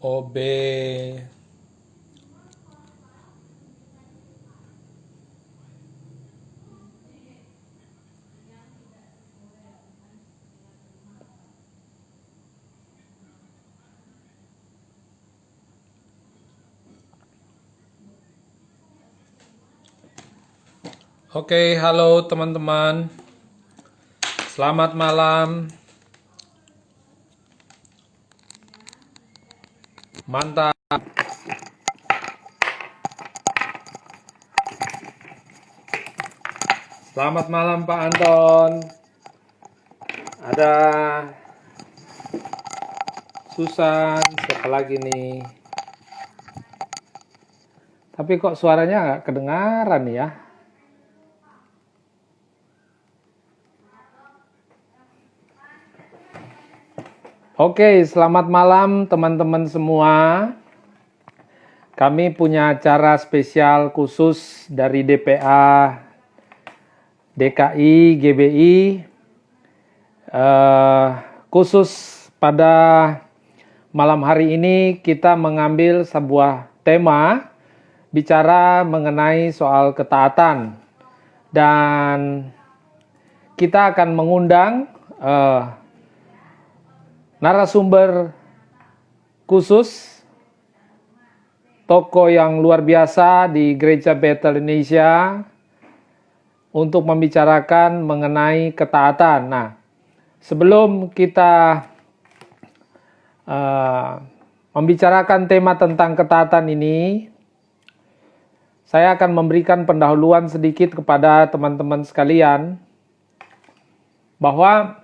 OB. Oke, halo teman-teman. Selamat malam. Mantap. Selamat malam Pak Anton. Ada Susan, siapa lagi nih? Tapi kok suaranya nggak kedengaran ya? Oke, selamat malam teman-teman semua. Kami punya acara spesial khusus dari DPA DKI GBI, khusus pada malam hari ini kita mengambil sebuah tema bicara mengenai soal ketaatan, dan kita akan mengundang narasumber khusus, tokoh yang luar biasa di Gereja Bethel Indonesia untuk membicarakan mengenai ketaatan. Nah, sebelum kita membicarakan tema tentang ketaatan ini, saya akan memberikan pendahuluan sedikit kepada teman-teman sekalian bahwa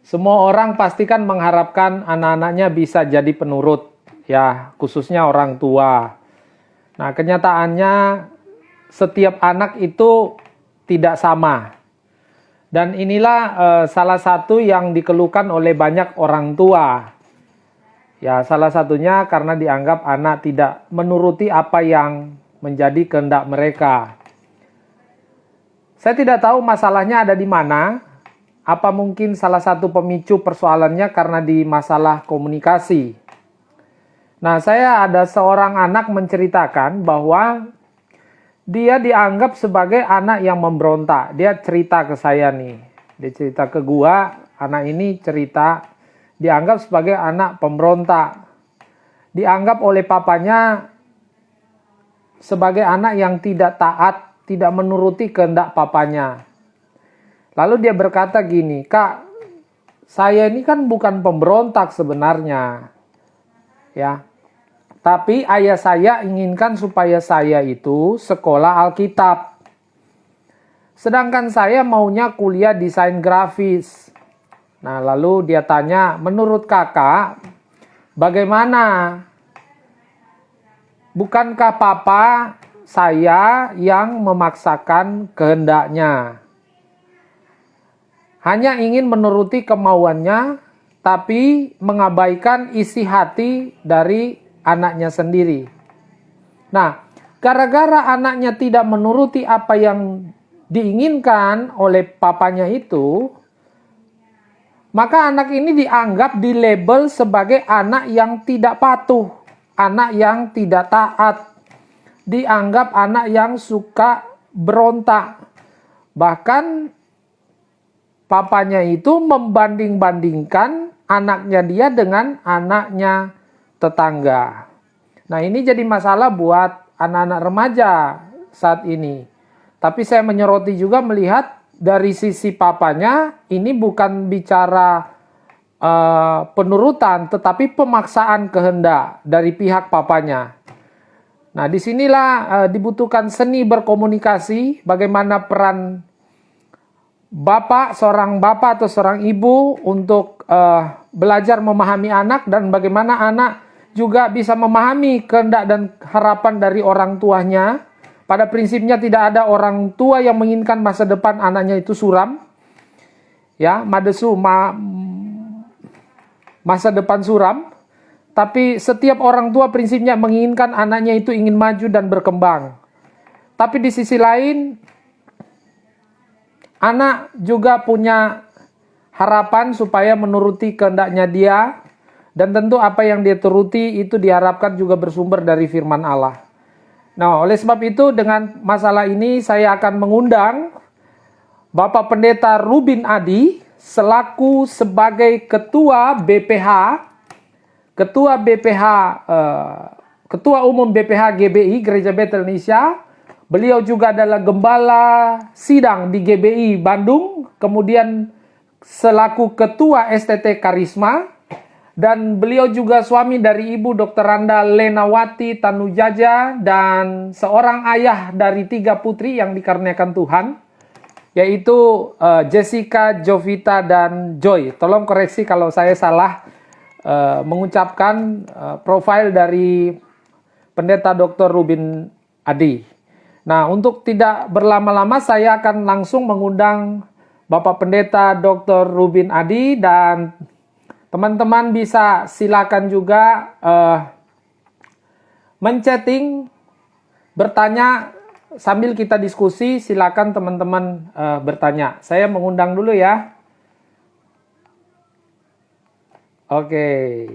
semua orang pastikan mengharapkan anak-anaknya bisa jadi penurut, ya, khususnya orang tua. Nah, kenyataannya setiap anak itu tidak sama. Dan inilah salah satu yang dikeluhkan oleh banyak orang tua. Ya, salah satunya karena dianggap anak tidak menuruti apa yang menjadi kehendak mereka. Saya tidak tahu masalahnya ada di mana. Apa mungkin salah satu pemicu persoalannya karena di masalah komunikasi. Nah, saya ada seorang anak menceritakan bahwa dia dianggap sebagai anak yang memberontak. Dia cerita ke saya nih. Dia cerita ke gua, anak ini cerita dianggap sebagai anak pemberontak. Dianggap oleh papanya sebagai anak yang tidak taat, tidak menuruti kehendak papanya. Lalu dia berkata gini, "Kak, saya ini kan bukan pemberontak sebenarnya. Ya. Tapi ayah saya inginkan supaya saya itu sekolah Alkitab. Sedangkan saya maunya kuliah desain grafis." Nah, lalu dia tanya, "Menurut kakak, bagaimana? Bukankah papa saya yang memaksakan kehendaknya? Hanya ingin menuruti kemauannya, tapi mengabaikan isi hati dari anaknya sendiri." Nah, gara-gara anaknya tidak menuruti apa yang diinginkan oleh papanya itu, maka anak ini dianggap dilabel sebagai anak yang tidak patuh, anak yang tidak taat, dianggap anak yang suka berontak. Bahkan papanya itu membanding-bandingkan anaknya dia dengan anaknya tetangga. Nah, ini jadi masalah buat anak-anak remaja saat ini. Tapi saya menyoroti juga melihat dari sisi papanya, ini bukan bicara penurutan, tetapi pemaksaan kehendak dari pihak papanya. Nah, disinilah dibutuhkan seni berkomunikasi, bagaimana peran seorang bapak atau seorang ibu untuk belajar memahami anak, dan bagaimana anak juga bisa memahami kehendak dan harapan dari orang tuanya. Pada prinsipnya tidak ada orang tua yang menginginkan masa depan anaknya itu suram. Ya, masa depan suram. Tapi setiap orang tua prinsipnya menginginkan anaknya itu ingin maju dan berkembang. Tapi di sisi lain, anak juga punya harapan supaya menuruti kehendaknya dia, Dan tentu apa yang dia turuti itu diharapkan juga bersumber dari firman Allah. Nah, oleh sebab itu dengan masalah ini saya akan mengundang Bapak Pendeta Rubin Adi selaku sebagai Ketua BPH, Ketua Umum BPH GBI Gereja Bethel Indonesia. Beliau juga adalah Gembala Sidang di GBI Bandung, kemudian selaku Ketua STT Karisma, dan beliau juga suami dari Ibu Dr. Randa Lenawati Tanujaja dan seorang ayah dari 3 putri yang dikaruniakan Tuhan, yaitu Jessica, Jovita, dan Joy. Tolong koreksi kalau saya salah mengucapkan profil dari Pendeta Dr. Rubin Adi. Nah, untuk tidak berlama-lama saya akan langsung mengundang Bapak Pendeta Dr. Rubin Adi, dan teman-teman bisa silakan juga menchatting, bertanya sambil kita diskusi. Silakan teman-teman bertanya. Saya mengundang dulu ya. Oke.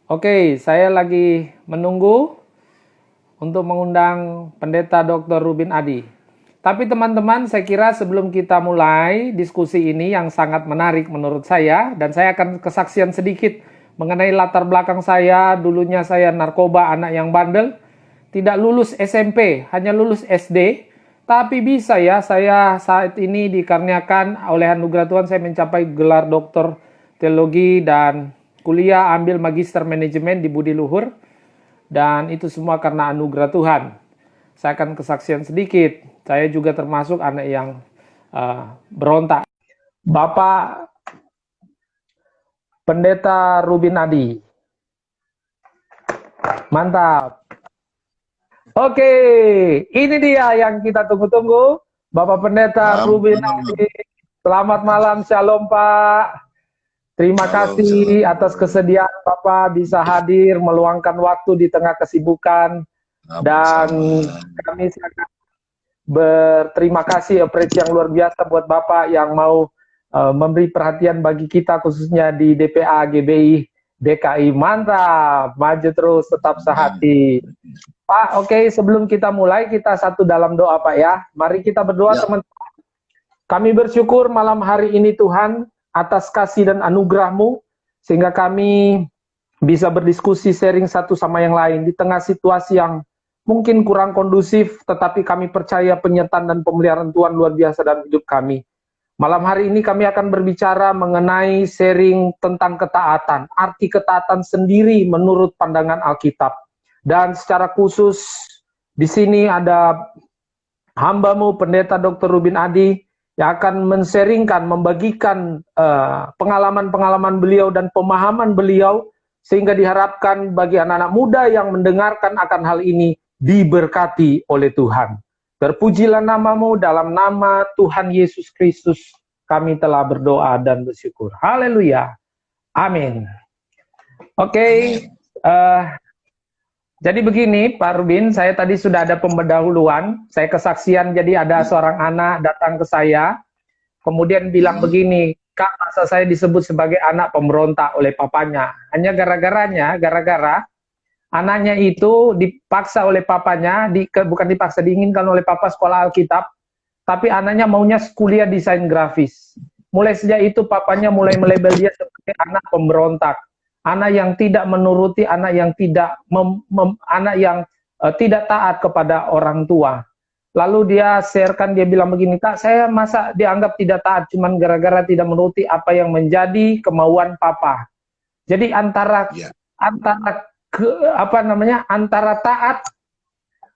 Oke, saya lagi menunggu untuk mengundang Pendeta Dr. Rubin Adi. Tapi teman-teman, saya kira sebelum kita mulai diskusi ini yang sangat menarik menurut saya, dan saya akan kesaksian sedikit mengenai latar belakang saya. Dulunya saya narkoba, anak yang bandel, tidak lulus SMP, hanya lulus SD. Tapi bisa ya, saya saat ini dikaruniakan oleh anugerah Tuhan, saya mencapai gelar doktor teologi dan kuliah ambil magister manajemen di Budi Luhur. Dan itu semua karena anugerah Tuhan. Saya akan kesaksian sedikit. Saya juga termasuk anak yang berontak. Bapak Pendeta Rubin Adi. Mantap. Oke, ini dia yang kita tunggu-tunggu. Bapak Pendeta Rubin Adi. Selamat malam, shalom Pak. Terima kasih atas kesediaan Bapak bisa hadir, meluangkan waktu di tengah kesibukan. Dan kami sangat berterima kasih, apresiasi yang luar biasa buat Bapak yang mau memberi perhatian bagi kita, khususnya di DPA GBI DKI. Mantap, maju terus, tetap sehati. Pak, oke, sebelum kita mulai, kita satu dalam doa Pak ya. Mari kita berdoa teman-teman. Kami bersyukur malam hari ini Tuhan, atas kasih dan anugerah-Mu, sehingga kami bisa berdiskusi, sharing satu sama yang lain di tengah situasi yang mungkin kurang kondusif, tetapi kami percaya penyertaan dan pemeliharaan Tuhan luar biasa dalam hidup kami. Malam hari ini kami akan berbicara mengenai sharing tentang ketaatan, arti ketaatan sendiri menurut pandangan Alkitab. Dan secara khusus di sini ada hamba-Mu Pendeta Dr. Rubin Adi, yang akan men-sharingkan, membagikan pengalaman-pengalaman beliau dan pemahaman beliau, sehingga diharapkan bagi anak-anak muda yang mendengarkan akan hal ini diberkati oleh Tuhan. Terpujilah nama-Mu, dalam nama Tuhan Yesus Kristus kami telah berdoa dan bersyukur. Haleluya. Amin. Oke, jadi begini Pak Rubin, saya tadi sudah ada pemberdahuluan, saya kesaksian, jadi ada seorang anak datang ke saya, kemudian bilang begini, Kak, masa saya disebut sebagai anak pemberontak oleh papanya, hanya gara-gara anaknya itu dipaksa oleh papanya, bukan dipaksa, diinginkan oleh papa sekolah Alkitab, tapi anaknya maunya kuliah desain grafis. Mulai sejak itu papanya mulai melabel dia sebagai anak pemberontak. Anak yang tidak menuruti, anak yang tidak tidak taat kepada orang tua. Lalu dia sharekan, dia bilang begini, Kak, saya masa dianggap tidak taat cuman gara-gara tidak menuruti apa yang menjadi kemauan papa. Jadi antara taat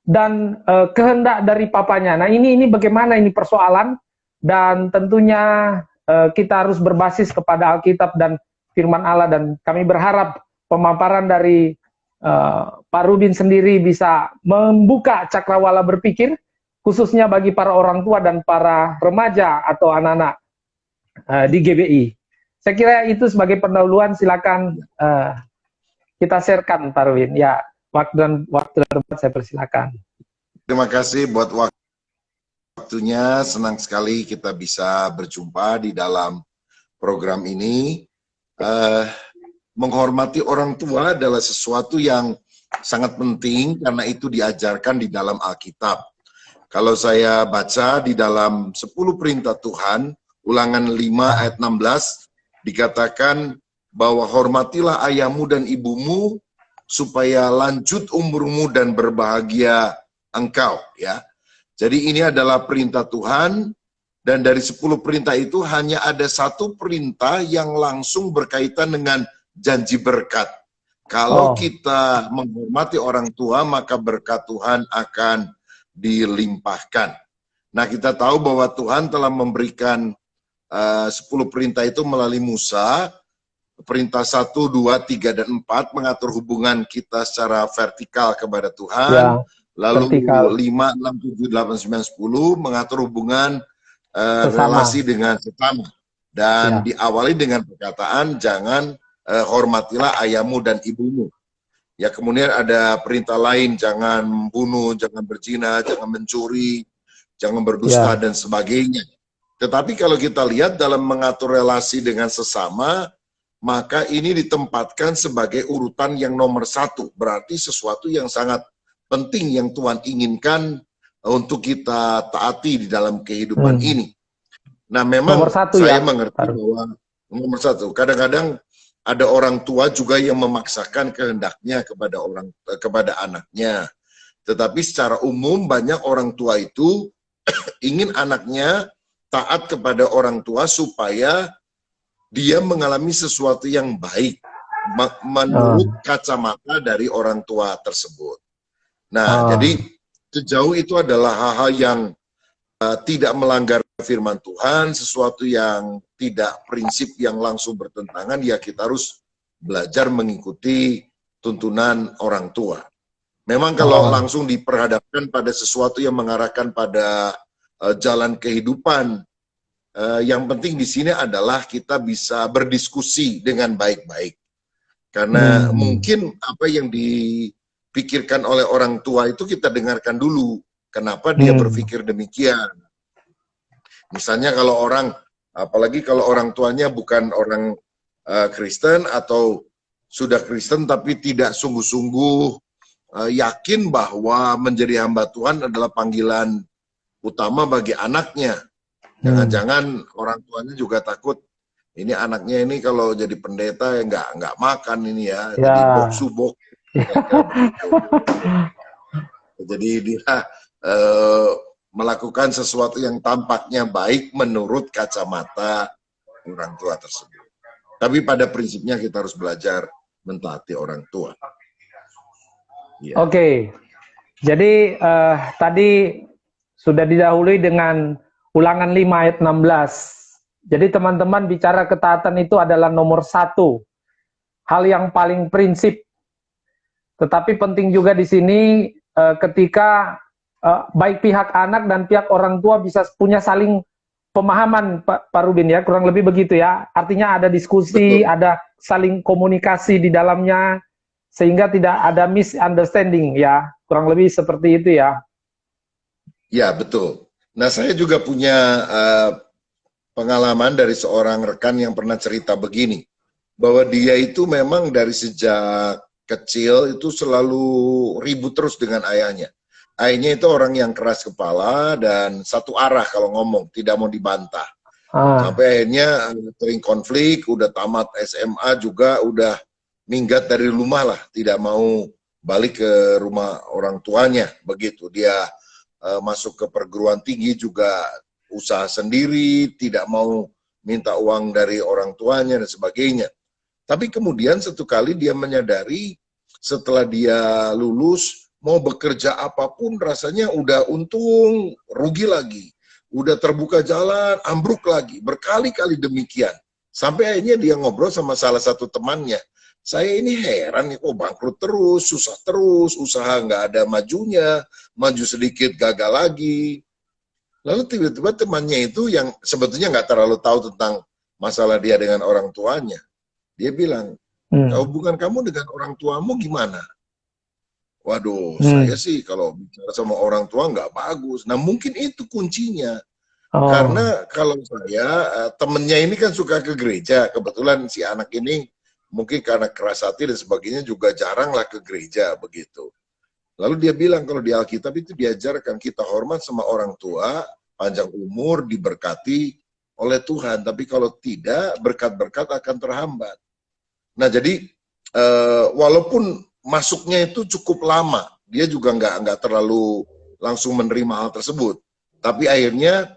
dan kehendak dari papanya. Nah, ini bagaimana ini persoalan, dan tentunya kita harus berbasis kepada Alkitab dan firman Allah, dan kami berharap pemaparan dari Pak Rubin sendiri bisa membuka cakrawala berpikir, khususnya bagi para orang tua dan para remaja atau anak-anak di GBI. Saya kira itu sebagai pendahuluan, silakan kita sharekan Pak Rubin. Ya, waktu dan tempat saya persilakan. Terima kasih buat waktu waktunya, senang sekali kita bisa berjumpa di dalam program ini. Menghormati orang tua adalah sesuatu yang sangat penting karena itu diajarkan di dalam Alkitab. Kalau saya baca di dalam 10 perintah Tuhan, Ulangan 5 ayat 16, dikatakan bahwa hormatilah ayahmu dan ibumu supaya lanjut umurmu dan berbahagia engkau, ya. Jadi ini adalah perintah Tuhan, dan dari 10 perintah itu hanya ada satu perintah yang langsung berkaitan dengan janji berkat. Kalau kita menghormati orang tua, maka berkat Tuhan akan dilimpahkan. Nah, kita tahu bahwa Tuhan telah memberikan 10 perintah itu melalui Musa. Perintah 1, 2, 3, dan 4 mengatur hubungan kita secara vertikal kepada Tuhan. Lalu vertikal. 5, 6, 7, 8, 9, 10 mengatur hubungan relasi dengan sesama. Dan diawali dengan perkataan, jangan hormatilah ayahmu dan ibumu. Ya, kemudian ada perintah lain, jangan membunuh, jangan berzina, jangan mencuri, jangan berdusta, dan sebagainya. Tetapi kalau kita lihat dalam mengatur relasi dengan sesama, maka ini ditempatkan sebagai urutan yang nomor 1. Berarti sesuatu yang sangat penting yang Tuhan inginkan untuk kita taati di dalam kehidupan ini. Nah, memang saya mengerti bahwa nomor 1, kadang-kadang ada orang tua juga yang memaksakan kehendaknya kepada anaknya. Tetapi secara umum banyak orang tua itu ingin anaknya taat kepada orang tua supaya dia mengalami sesuatu yang baik menurut kacamata dari orang tua tersebut. Nah, jadi sejauh itu adalah hal-hal yang tidak melanggar firman Tuhan, sesuatu yang tidak prinsip yang langsung bertentangan, ya kita harus belajar mengikuti tuntunan orang tua. Memang kalau langsung diperhadapkan pada sesuatu yang mengarahkan pada jalan kehidupan, yang penting di sini adalah kita bisa berdiskusi dengan baik-baik. Karena mungkin apa yang dipikirkan oleh orang tua itu kita dengarkan dulu. Kenapa dia berpikir demikian? Misalnya kalau orang, apalagi kalau orang tuanya bukan orang Kristen atau sudah Kristen tapi tidak sungguh-sungguh yakin bahwa menjadi hamba Tuhan adalah panggilan utama bagi anaknya. Jangan-jangan orang tuanya juga takut, ini anaknya ini kalau jadi pendeta ya nggak makan ini ya, jadi boksubok. Jadi dia melakukan sesuatu yang tampaknya baik menurut kacamata orang tua tersebut. Tapi pada prinsipnya kita harus belajar mentaati orang tua. Oke, jadi tadi sudah didahului dengan Ulangan 5 ayat 16. Jadi teman-teman bicara ketaatan itu adalah nomor 1. Hal yang paling prinsip. Tetapi penting juga di sini ketika baik pihak anak dan pihak orang tua bisa punya saling pemahaman, Pak Rubin ya, kurang lebih begitu ya. Artinya ada diskusi, ada saling komunikasi di dalamnya, sehingga tidak ada misunderstanding ya. Kurang lebih seperti itu ya. Ya, betul. Nah, saya juga punya pengalaman dari seorang rekan yang pernah cerita begini, bahwa dia itu memang dari sejak kecil itu selalu ribut terus dengan ayahnya. Ayahnya itu orang yang keras kepala dan satu arah kalau ngomong, tidak mau dibantah. Sampai akhirnya sering konflik, udah tamat SMA juga, udah minggat dari rumah lah, tidak mau balik ke rumah orang tuanya, begitu. Dia masuk ke perguruan tinggi juga usaha sendiri, tidak mau minta uang dari orang tuanya dan sebagainya. Tapi kemudian satu kali dia menyadari setelah dia lulus, mau bekerja apapun rasanya udah untung, rugi lagi. Udah terbuka jalan, ambruk lagi. Berkali-kali demikian. Sampai akhirnya dia ngobrol sama salah satu temannya. Saya ini heran nih, kok bangkrut terus, susah terus, usaha nggak ada majunya, maju sedikit gagal lagi. Lalu tiba-tiba temannya itu yang sebetulnya nggak terlalu tahu tentang masalah dia dengan orang tuanya. Dia bilang, hubungan kamu dengan orang tuamu gimana? Waduh, Hmm. saya sih kalau bicara sama orang tua nggak bagus. Nah, mungkin itu kuncinya. Oh, Karena kalau saya, temennya ini kan suka ke gereja. Kebetulan si anak ini mungkin karena keras hati dan sebagainya juga jarang lah ke gereja begitu. Lalu dia bilang kalau di Alkitab itu diajarkan kita hormat sama orang tua, panjang umur, diberkati oleh Tuhan. Tapi kalau tidak, berkat-berkat akan terhambat. Nah, jadi walaupun masuknya itu cukup lama, dia juga nggak terlalu langsung menerima hal tersebut. Tapi akhirnya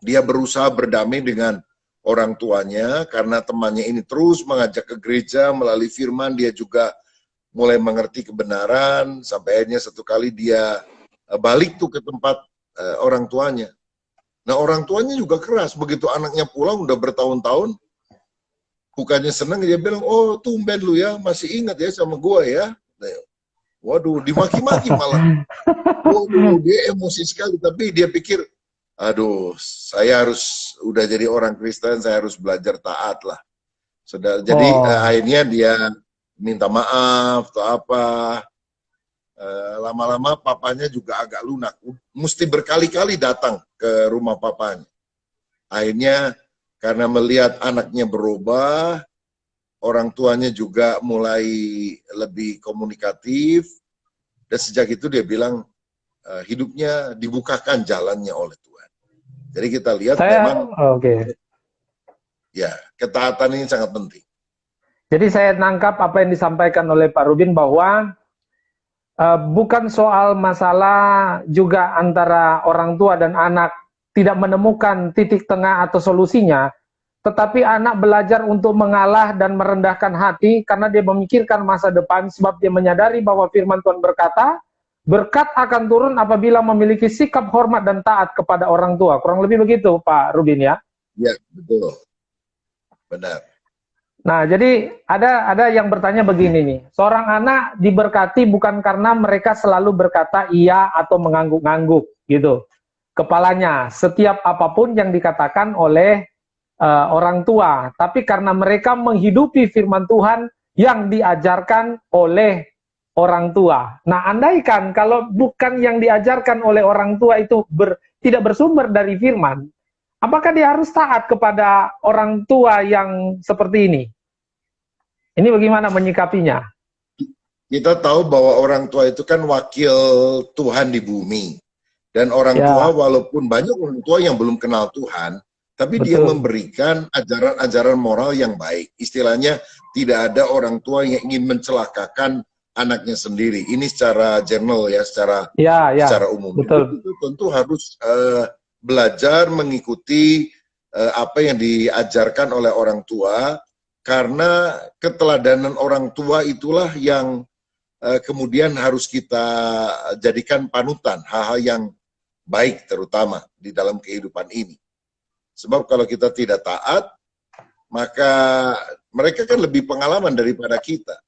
dia berusaha berdamai dengan orang tuanya karena temannya ini terus mengajak ke gereja melalui firman, dia juga mulai mengerti kebenaran sampai akhirnya satu kali dia balik tuh ke tempat orang tuanya. Nah, orang tuanya juga keras, begitu anaknya pulang udah bertahun-tahun, bukannya senang dia bilang, oh tumben lu ya masih ingat ya sama gua ya. Nah, waduh, dimaki-maki malah. Waduh, dia emosi sekali, tapi dia pikir, aduh, saya harus udah jadi orang Kristen, saya harus belajar taat lah. Jadi oh, akhirnya dia minta maaf atau apa. Lama-lama papanya juga agak lunak, mesti berkali-kali datang ke rumah papanya. Akhirnya karena melihat anaknya berubah, orang tuanya juga mulai lebih komunikatif, dan sejak itu dia bilang hidupnya dibukakan jalannya oleh Tuhan. Jadi kita lihat saya memang oke. ya ketaatan ini sangat penting. Jadi saya nangkap apa yang disampaikan oleh Pak Rubin bahwa bukan soal masalah juga antara orang tua dan anak tidak menemukan titik tengah atau solusinya, tetapi anak belajar untuk mengalah dan merendahkan hati karena dia memikirkan masa depan sebab dia menyadari bahwa firman Tuhan berkata, berkat akan turun apabila memiliki sikap hormat dan taat kepada orang tua. Kurang lebih begitu, Pak Rubin ya. Ya, betul. Benar. Nah, jadi ada yang bertanya begini nih, seorang anak diberkati bukan karena mereka selalu berkata iya atau mengangguk-ngangguk gitu. Kepalanya, setiap apapun yang dikatakan oleh orang tua, tapi karena mereka menghidupi firman Tuhan yang diajarkan oleh orang tua. Nah, andaikan kalau bukan yang diajarkan oleh orang tua itu tidak bersumber dari firman, apakah dia harus taat kepada orang tua yang seperti ini? Ini bagaimana menyikapinya? Kita tahu bahwa orang tua itu kan wakil Tuhan di bumi. Dan orang tua, Ya, walaupun banyak orang tua yang belum kenal Tuhan, tapi dia betul. memberikan ajaran-ajaran moral yang baik. Istilahnya, tidak ada orang tua yang ingin mencelakakan anaknya sendiri. Ini secara general ya, Ya, secara ya, umum. Jadi betul. kita tentu harus belajar mengikuti apa yang diajarkan oleh orang tua, karena keteladanan orang tua itulah yang kemudian harus kita jadikan panutan, hal-hal yang baik terutama di dalam kehidupan ini. Sebab kalau kita tidak taat, maka mereka kan lebih pengalaman daripada kita.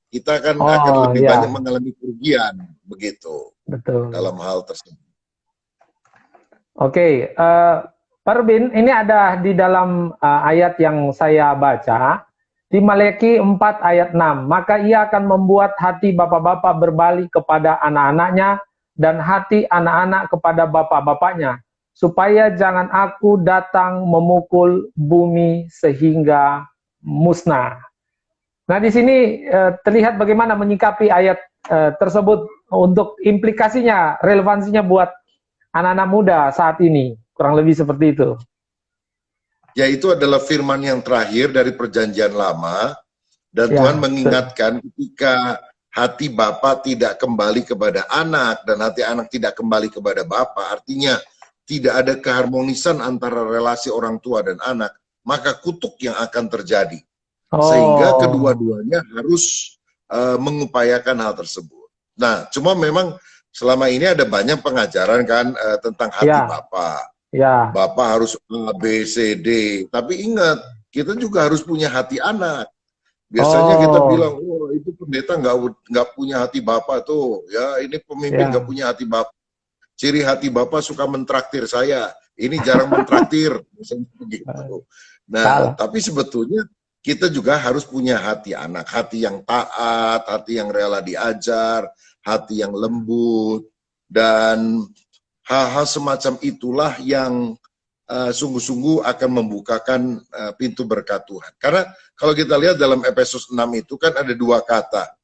Kita akan Oh, lebih banyak ya, mengalami kerugian begitu betul. dalam hal tersebut. Oke, Pak Rubin, ini ada di dalam ayat yang saya baca, di Maleakhi 4 ayat 6. Maka ia akan membuat hati bapak-bapak berbalik kepada anak-anaknya, dan hati anak-anak kepada bapak-bapaknya, supaya jangan aku datang memukul bumi sehingga musnah. Nah, di sini terlihat bagaimana menyikapi ayat tersebut untuk implikasinya, relevansinya buat anak-anak muda saat ini. Kurang lebih seperti itu. Yaitu adalah firman yang terakhir dari perjanjian lama, dan Tuhan Ya, mengingatkan ketika hati Bapa tidak kembali kepada anak dan hati anak tidak kembali kepada Bapa, artinya tidak ada keharmonisan antara relasi orang tua dan anak, maka kutuk yang akan terjadi. Sehingga oh, kedua-duanya harus mengupayakan hal tersebut. Nah, cuma memang selama ini ada banyak pengajaran kan tentang hati ya, Bapa. ya, Bapak harus A, B, C, D. Tapi ingat, kita juga harus punya hati anak. Biasanya kita bilang, oh, oh itu pendeta nggak punya hati Bapak tuh. Ya, ini pemimpin nggak ya, punya hati Bapak. Ciri hati Bapak suka mentraktir saya. Ini jarang mentraktir. Misalnya begitu. Nah, salah. tapi sebetulnya kita juga harus punya hati anak, hati yang taat, hati yang rela diajar, hati yang lembut, dan hal-hal semacam itulah yang sungguh-sungguh akan membukakan pintu berkat Tuhan. Karena kalau kita lihat dalam Efesus 6 itu kan ada dua kata,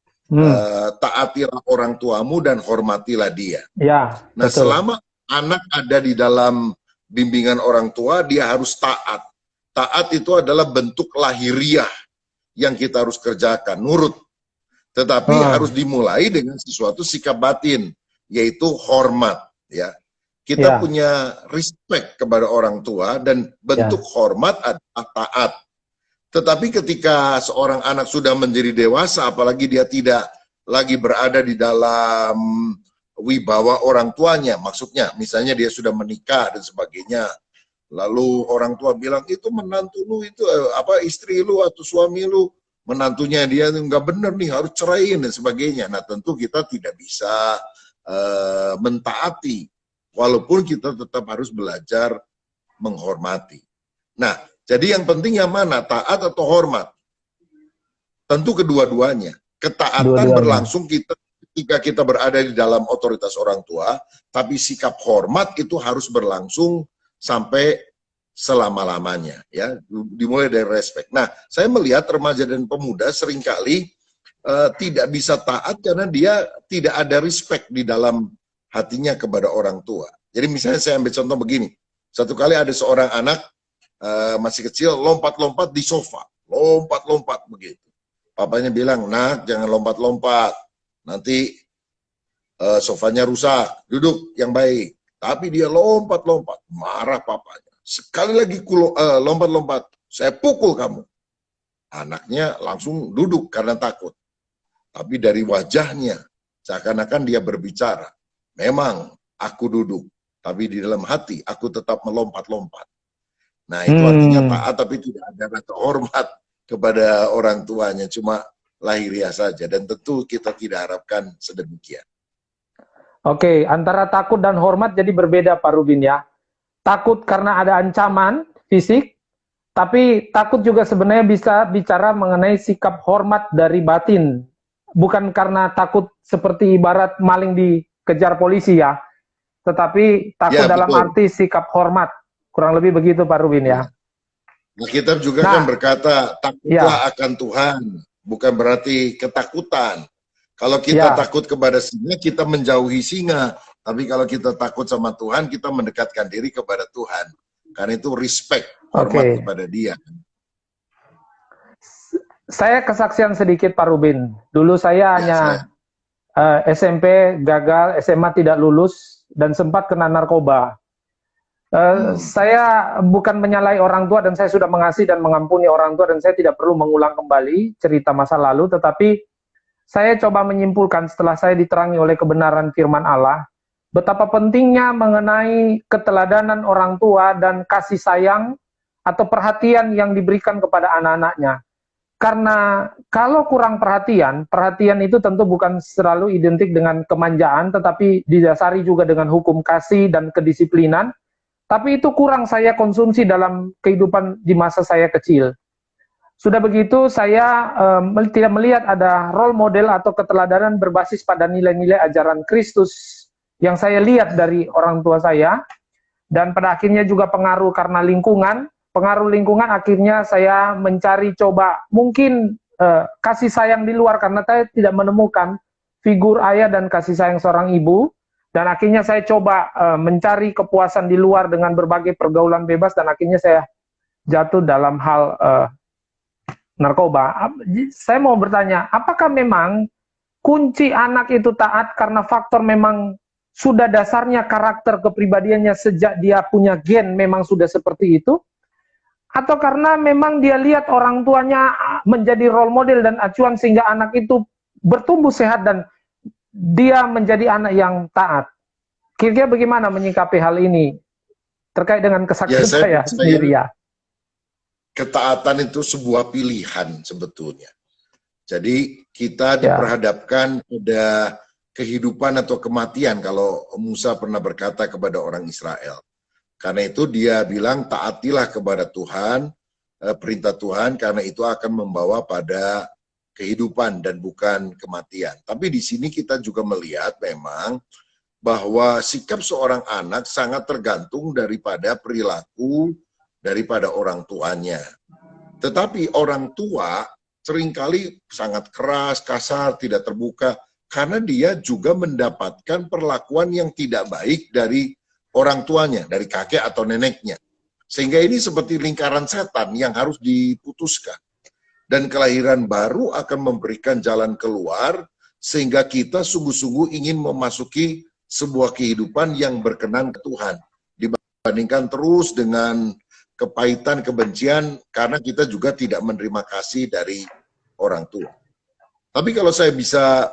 taatilah orang tuamu dan hormatilah dia. Ya, Nah, betul. selama anak ada di dalam bimbingan orang tua, dia harus taat. Taat itu adalah bentuk lahiriah yang kita harus kerjakan, nurut. Tetapi harus dimulai dengan sesuatu sikap batin, yaitu hormat. Ya, kita punya respect kepada orang tua dan bentuk hormat adalah taat. Tetapi ketika seorang anak sudah menjadi dewasa, apalagi dia tidak lagi berada di dalam wibawa orang tuanya, maksudnya misalnya dia sudah menikah dan sebagainya, lalu orang tua bilang itu menantu lu, itu apa, istri lu atau suami lu, menantunya dia nggak bener nih, harus ceraiin dan sebagainya. Nah, tentu kita tidak bisa mentaati, walaupun kita tetap harus belajar menghormati. Nah, jadi yang penting yang mana, taat atau hormat? Tentu kedua-duanya. Ketaatan berlangsung ketika kita berada di dalam otoritas orang tua, tapi sikap hormat itu harus berlangsung sampai selama-lamanya, ya, dimulai dari respect. Nah, saya melihat remaja dan pemuda seringkali tidak bisa taat karena dia tidak ada respect di dalam hatinya kepada orang tua. Jadi misalnya saya ambil contoh begini, satu kali ada seorang anak masih kecil lompat-lompat di sofa, lompat-lompat begitu. Papanya bilang, nak jangan lompat-lompat, nanti sofanya rusak, duduk yang baik. Tapi dia lompat-lompat, marah papanya. Sekali lagi lompat-lompat, saya pukul kamu. Anaknya langsung duduk karena takut. Tapi dari wajahnya, seakan-akan dia berbicara, memang aku duduk, tapi di dalam hati aku tetap melompat-lompat. Nah, itu artinya taat, tapi tidak ada rasa hormat kepada orang tuanya, cuma lahiriah saja. Dan tentu kita tidak harapkan sedemikian. Oke, antara takut dan hormat jadi berbeda Pak Rubin ya. Takut karena ada ancaman fisik, tapi takut juga sebenarnya bisa bicara mengenai sikap hormat dari batin. Bukan karena takut seperti ibarat maling dikejar polisi ya, tetapi takut dalam arti sikap hormat. Kurang lebih begitu Pak Rubin ya. Nah, kitab juga kan berkata, takutlah akan Tuhan, bukan berarti ketakutan. Kalau kita takut kepada singa, kita menjauhi singa. Tapi kalau kita takut sama Tuhan, kita mendekatkan diri kepada Tuhan. Karena itu respect, hormat kepada dia. Saya kesaksian sedikit Pak Rubin. Dulu saya hanya SMP gagal, SMA tidak lulus, dan sempat kena narkoba. Saya bukan menyalahi orang tua, dan saya sudah mengasihi dan mengampuni orang tua, dan saya tidak perlu mengulang kembali cerita masa lalu, tetapi saya coba menyimpulkan setelah saya diterangi oleh kebenaran firman Allah, betapa pentingnya mengenai keteladanan orang tua dan kasih sayang atau perhatian yang diberikan kepada anak-anaknya. Karena kalau kurang perhatian, perhatian itu tentu bukan selalu identik dengan kemanjaan, tetapi didasari juga dengan hukum kasih dan kedisiplinan. Tapi itu kurang saya konsumsi dalam kehidupan di masa saya kecil. Sudah begitu, saya tidak melihat ada role model atau keteladanan berbasis pada nilai-nilai ajaran Kristus yang saya lihat dari orang tua saya. Dan pada akhirnya juga pengaruh karena lingkungan. Pengaruh lingkungan akhirnya saya mencari coba mungkin kasih sayang di luar karena saya tidak menemukan figur ayah dan kasih sayang seorang ibu. Dan akhirnya saya coba mencari kepuasan di luar dengan berbagai pergaulan bebas, dan akhirnya saya jatuh dalam hal narkoba. Saya mau bertanya, apakah memang kunci anak itu taat karena faktor memang sudah dasarnya karakter kepribadiannya sejak dia punya gen memang sudah seperti itu? Atau karena memang dia lihat orang tuanya menjadi role model dan acuan sehingga anak itu bertumbuh sehat dan dia menjadi anak yang taat? Kira-kira bagaimana menyikapi hal ini terkait dengan kesaksian saya sendiri ya? Ketaatan itu sebuah pilihan sebetulnya. Jadi kita diperhadapkan pada kehidupan atau kematian kalau Musa pernah berkata kepada orang Israel. Karena itu dia bilang taatilah kepada Tuhan, perintah Tuhan, karena itu akan membawa pada kehidupan dan bukan kematian. Tapi di sini kita juga melihat memang bahwa sikap seorang anak sangat tergantung daripada perilaku daripada orang tuanya. Tetapi orang tua seringkali sangat keras, kasar, tidak terbuka, karena dia juga mendapatkan perlakuan yang tidak baik dari orang tuanya, dari kakek atau neneknya. Sehingga ini seperti lingkaran setan yang harus diputuskan. Dan kelahiran baru akan memberikan jalan keluar, sehingga kita sungguh-sungguh ingin memasuki sebuah kehidupan yang berkenan ke Tuhan. Dibandingkan terus dengan kepahitan, kebencian, karena kita juga tidak menerima kasih dari orang tua. Tapi kalau saya bisa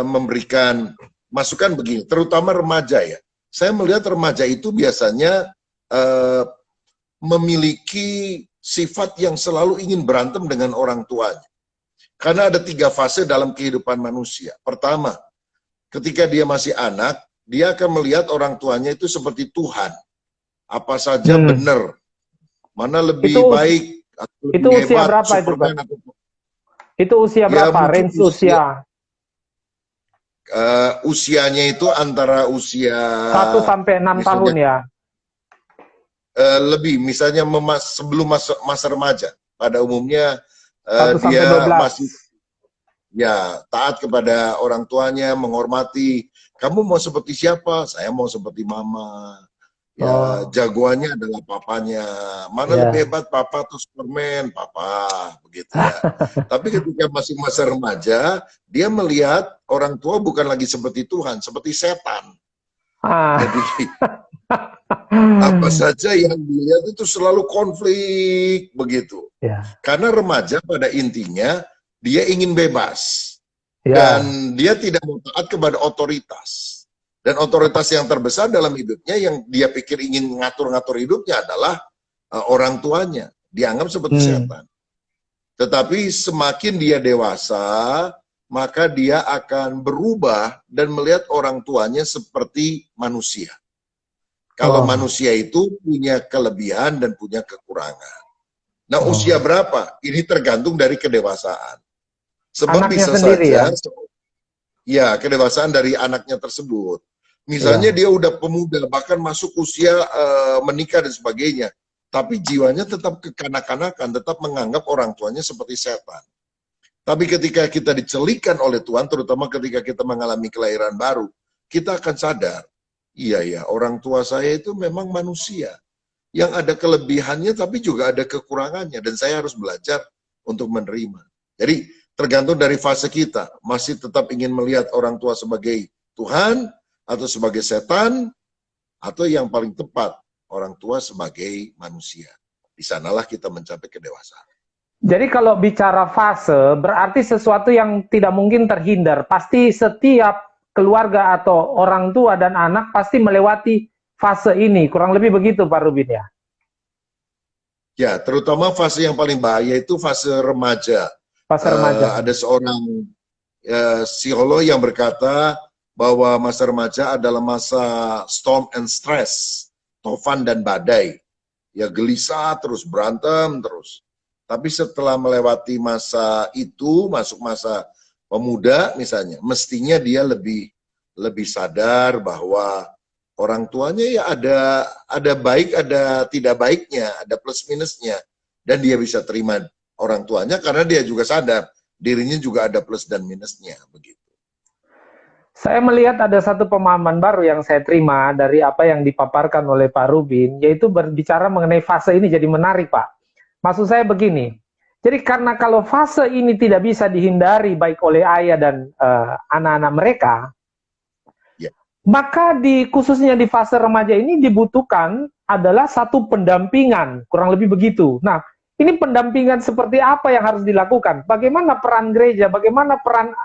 memberikan masukan begini, terutama remaja ya, saya melihat remaja itu biasanya memiliki sifat yang selalu ingin berantem dengan orang tuanya. Karena ada 3 fase dalam kehidupan manusia. Pertama, ketika dia masih anak, dia akan melihat orang tuanya itu seperti Tuhan. Apa saja benar. Mana lebih baik, atau lebih itu usia hebat, berapa itu, Pak? Itu usia berapa? Range usia? Usianya itu antara usia 1 sampai 6 tahun ya? Lebih, misalnya sebelum masa remaja. Pada umumnya 1 sampai dia 12. masih ya taat kepada orang tuanya, menghormati. Kamu mau seperti siapa? Saya mau seperti mama. Ya, jagoannya adalah papanya. Mana lebih hebat, papa atau Superman? Papa, begitu ya. Tapi ketika masih masa remaja, dia melihat orang tua bukan lagi seperti Tuhan, seperti setan. Jadi apa saja yang dilihat itu selalu konflik begitu. Karena remaja pada intinya dia ingin bebas dan dia tidak mau taat kepada otoritas. Dan otoritas yang terbesar dalam hidupnya yang dia pikir ingin ngatur-ngatur hidupnya adalah orang tuanya. Dianggap seperti setan. Tetapi semakin dia dewasa, maka dia akan berubah dan melihat orang tuanya seperti manusia. Kalau manusia itu punya kelebihan dan punya kekurangan. Nah, usia berapa? Ini tergantung dari kedewasaan. Sebab Anaknya bisa sendiri saja, ya kedewasaan dari anaknya tersebut. Misalnya dia udah pemuda, bahkan masuk usia menikah dan sebagainya. Tapi jiwanya tetap kekanak-kanakan, tetap menganggap orang tuanya seperti setan. Tapi ketika kita dicelikan oleh Tuhan, terutama ketika kita mengalami kelahiran baru, kita akan sadar, iya ya, orang tua saya itu memang manusia. Yang ada kelebihannya tapi juga ada kekurangannya. Dan saya harus belajar untuk menerima. Jadi tergantung dari fase kita. Masih tetap ingin melihat orang tua sebagai Tuhan, atau sebagai setan, atau yang paling tepat, orang tua sebagai manusia. Di sanalah kita mencapai kedewasaan. Jadi kalau bicara fase, berarti sesuatu yang tidak mungkin terhindar. Pasti setiap keluarga atau orang tua dan anak pasti melewati fase ini. Kurang lebih begitu, Pak Rubin ya? Ya, terutama fase yang paling bahaya itu fase remaja. Fase remaja. Ada seorang psikolog yang berkata bahwa masa remaja adalah masa storm and stress, tofan dan badai. Ya gelisah terus, berantem terus. Tapi setelah melewati masa itu, masuk masa pemuda misalnya, mestinya dia lebih sadar bahwa orang tuanya ya ada baik, ada tidak baiknya, ada plus minusnya. Dan dia bisa terima orang tuanya karena dia juga sadar dirinya juga ada plus dan minusnya, begitu. Saya melihat ada satu pemahaman baru yang saya terima dari apa yang dipaparkan oleh Pak Rubin, yaitu berbicara mengenai fase ini jadi menarik, Pak. Maksud saya begini, jadi karena kalau fase ini tidak bisa dihindari baik oleh ayah dan anak-anak mereka, maka khususnya di fase remaja ini dibutuhkan adalah satu pendampingan, kurang lebih begitu. Nah, ini pendampingan seperti apa yang harus dilakukan? Bagaimana peran gereja, bagaimana peran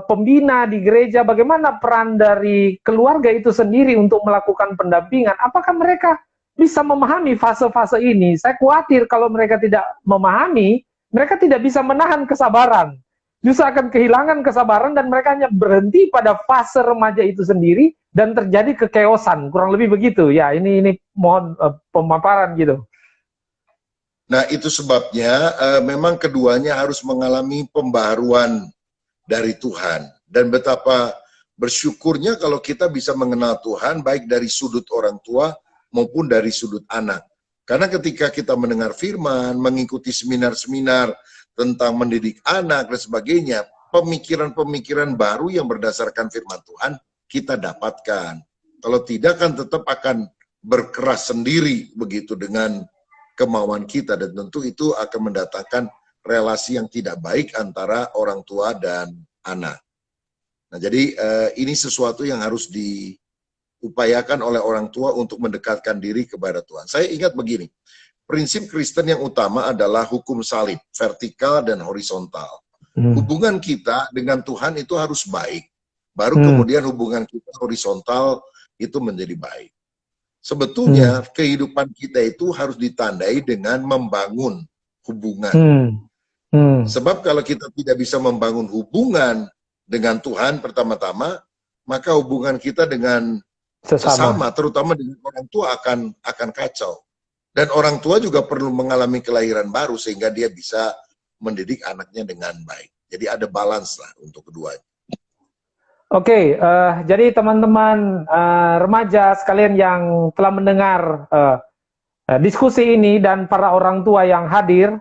pembina di gereja, bagaimana peran dari keluarga itu sendiri untuk melakukan pendampingan? Apakah mereka bisa memahami fase-fase ini? Saya khawatir kalau mereka tidak memahami, mereka tidak bisa menahan kesabaran. Justru akan kehilangan kesabaran dan mereka hanya berhenti pada fase remaja itu sendiri dan terjadi kekeosan. Kurang lebih begitu. Ya, ini mohon pemaparan gitu. Nah, itu sebabnya memang keduanya harus mengalami pembaharuan dari Tuhan. Dan betapa bersyukurnya kalau kita bisa mengenal Tuhan baik dari sudut orang tua maupun dari sudut anak. Karena ketika kita mendengar firman, mengikuti seminar-seminar tentang mendidik anak dan sebagainya, pemikiran-pemikiran baru yang berdasarkan firman Tuhan kita dapatkan. Kalau tidak kan tetap akan berkeras sendiri begitu dengan kemauan kita, dan tentu itu akan mendatangkan relasi yang tidak baik antara orang tua dan anak. Nah, jadi ini sesuatu yang harus diupayakan oleh orang tua untuk mendekatkan diri kepada Tuhan. Saya ingat begini, prinsip Kristen yang utama adalah hukum salib, vertikal dan horizontal. Hubungan kita dengan Tuhan itu harus baik, baru kemudian hubungan kita horizontal itu menjadi baik. Sebetulnya kehidupan kita itu harus ditandai dengan membangun hubungan. Sebab kalau kita tidak bisa membangun hubungan dengan Tuhan pertama-tama, maka hubungan kita dengan sesama, terutama dengan orang tua akan kacau. Dan orang tua juga perlu mengalami kelahiran baru sehingga dia bisa mendidik anaknya dengan baik. Jadi ada balance lah untuk keduanya. Oke, jadi teman-teman remaja sekalian yang telah mendengar diskusi ini dan para orang tua yang hadir,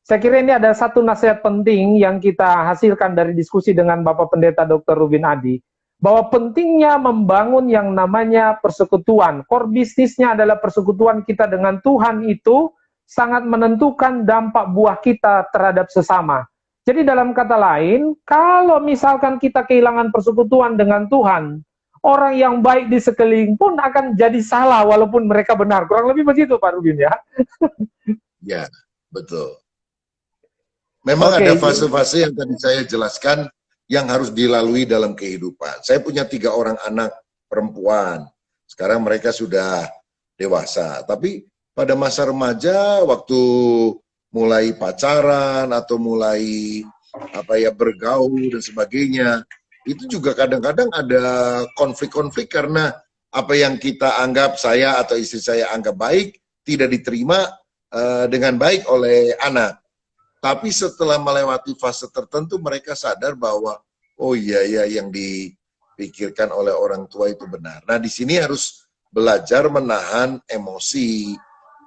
saya kira ini ada satu nasihat penting yang kita hasilkan dari diskusi dengan Bapak Pendeta Dr. Rubin Adi, bahwa pentingnya membangun yang namanya persekutuan. Core bisnisnya adalah persekutuan kita dengan Tuhan itu sangat menentukan dampak buah kita terhadap sesama. Jadi dalam kata lain, kalau misalkan kita kehilangan persekutuan dengan Tuhan, orang yang baik di sekeliling pun akan jadi salah walaupun mereka benar. Kurang lebih begitu Pak Rubin ya? Ya, betul. Memang ada fase-fase yang tadi saya jelaskan yang harus dilalui dalam kehidupan. Saya punya 3 orang anak perempuan. Sekarang mereka sudah dewasa. Tapi pada masa remaja, waktu mulai pacaran atau mulai bergaul dan sebagainya, itu juga kadang-kadang ada konflik-konflik karena apa yang kita anggap, saya atau istri saya anggap baik tidak diterima dengan baik oleh anak. Tapi setelah melewati fase tertentu mereka sadar bahwa oh iya yang dipikirkan oleh orang tua itu benar. Nah, di sini harus belajar menahan emosi.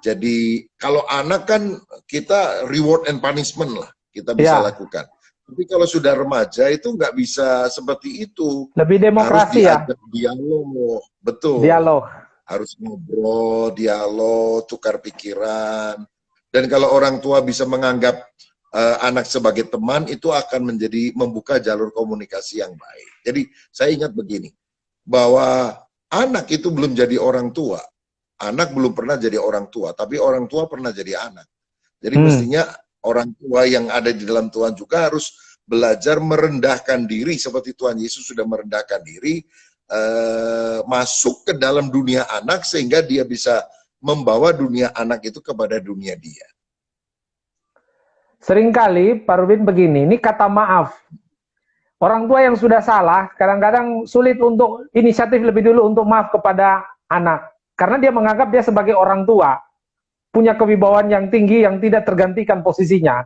Jadi kalau anak kan kita reward and punishment lah, kita bisa lakukan. Tapi kalau sudah remaja itu nggak bisa seperti itu. Lebih demokrasi ya. Harus diajak dialog, betul. Dialog. Harus ngobrol, dialog, tukar pikiran. Dan kalau orang tua bisa menganggap anak sebagai teman, itu akan membuka jalur komunikasi yang baik. Jadi saya ingat begini, bahwa anak itu belum jadi orang tua. Anak belum pernah jadi orang tua, tapi orang tua pernah jadi anak. Jadi mestinya orang tua yang ada di dalam Tuhan juga harus belajar merendahkan diri seperti Tuhan Yesus sudah merendahkan diri, masuk ke dalam dunia anak sehingga dia bisa membawa dunia anak itu kepada dunia dia. Seringkali Pak Rubin begini, ini kata maaf. Orang tua yang sudah salah kadang-kadang sulit untuk inisiatif lebih dulu untuk maaf kepada anak. Karena dia menganggap dia sebagai orang tua, punya kewibawaan yang tinggi yang tidak tergantikan posisinya.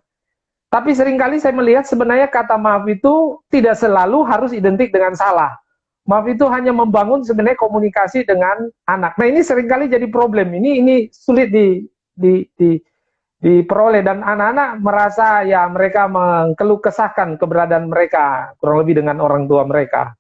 Tapi seringkali saya melihat sebenarnya kata maaf itu tidak selalu harus identik dengan salah. Maaf itu hanya membangun sebenarnya komunikasi dengan anak. Nah, ini seringkali jadi problem. Ini sulit diperoleh, dan anak-anak merasa ya mereka mengeluh kesahkan keberadaan mereka kurang lebih dengan orang tua mereka.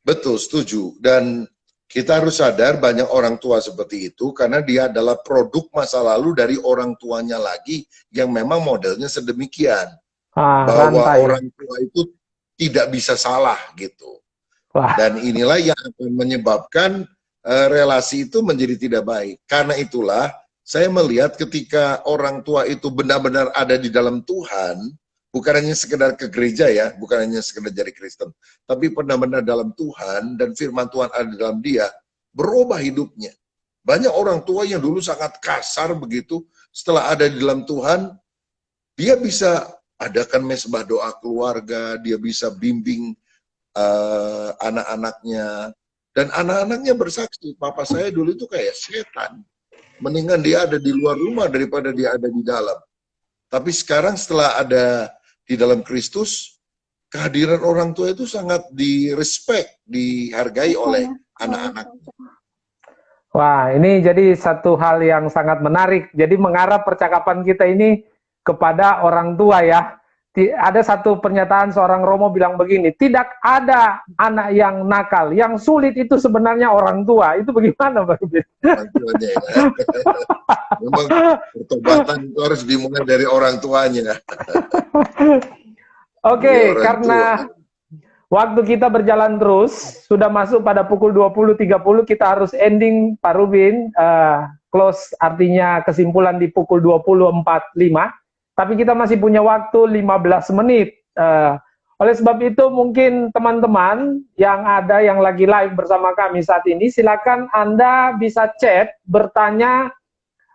Betul, setuju. Dan kita harus sadar banyak orang tua seperti itu karena dia adalah produk masa lalu dari orang tuanya lagi yang memang modelnya sedemikian. Bahwa rantai. Orang tua itu tidak bisa salah gitu. Dan inilah yang akan menyebabkan relasi itu menjadi tidak baik. Karena itulah saya melihat ketika orang tua itu benar-benar ada di dalam Tuhan, bukan hanya sekedar ke gereja ya, bukan hanya sekedar jadi Kristen, tapi benar-benar dalam Tuhan dan firman Tuhan ada di dalam dia, berubah hidupnya. Banyak orang tua yang dulu sangat kasar begitu, setelah ada di dalam Tuhan, dia bisa adakan mesbah doa keluarga, dia bisa bimbing anak-anaknya, dan anak-anaknya bersaksi, papa saya dulu itu kayak setan. Mendingan dia ada di luar rumah daripada dia ada di dalam. Tapi sekarang setelah ada di dalam Kristus, kehadiran orang tua itu sangat direspek, dihargai oleh anak-anak. Wah, ini jadi satu hal yang sangat menarik. Jadi mengarah percakapan kita ini kepada orang tua ya. Ada satu pernyataan seorang Romo bilang begini, tidak ada anak yang nakal, yang sulit itu sebenarnya orang tua. Itu bagaimana, Pak Rubin? Orang tuanya ya. Memang pertobatan itu harus dimulai dari orang tuanya. Oke, Orang karena tua. waktu kita berjalan terus, sudah masuk pada pukul 20.30, kita harus ending, Pak Rubin, close artinya kesimpulan di pukul 20.45, tapi kita masih punya waktu 15 menit. Oleh sebab itu mungkin teman-teman yang ada yang lagi live bersama kami saat ini, silakan Anda bisa chat, bertanya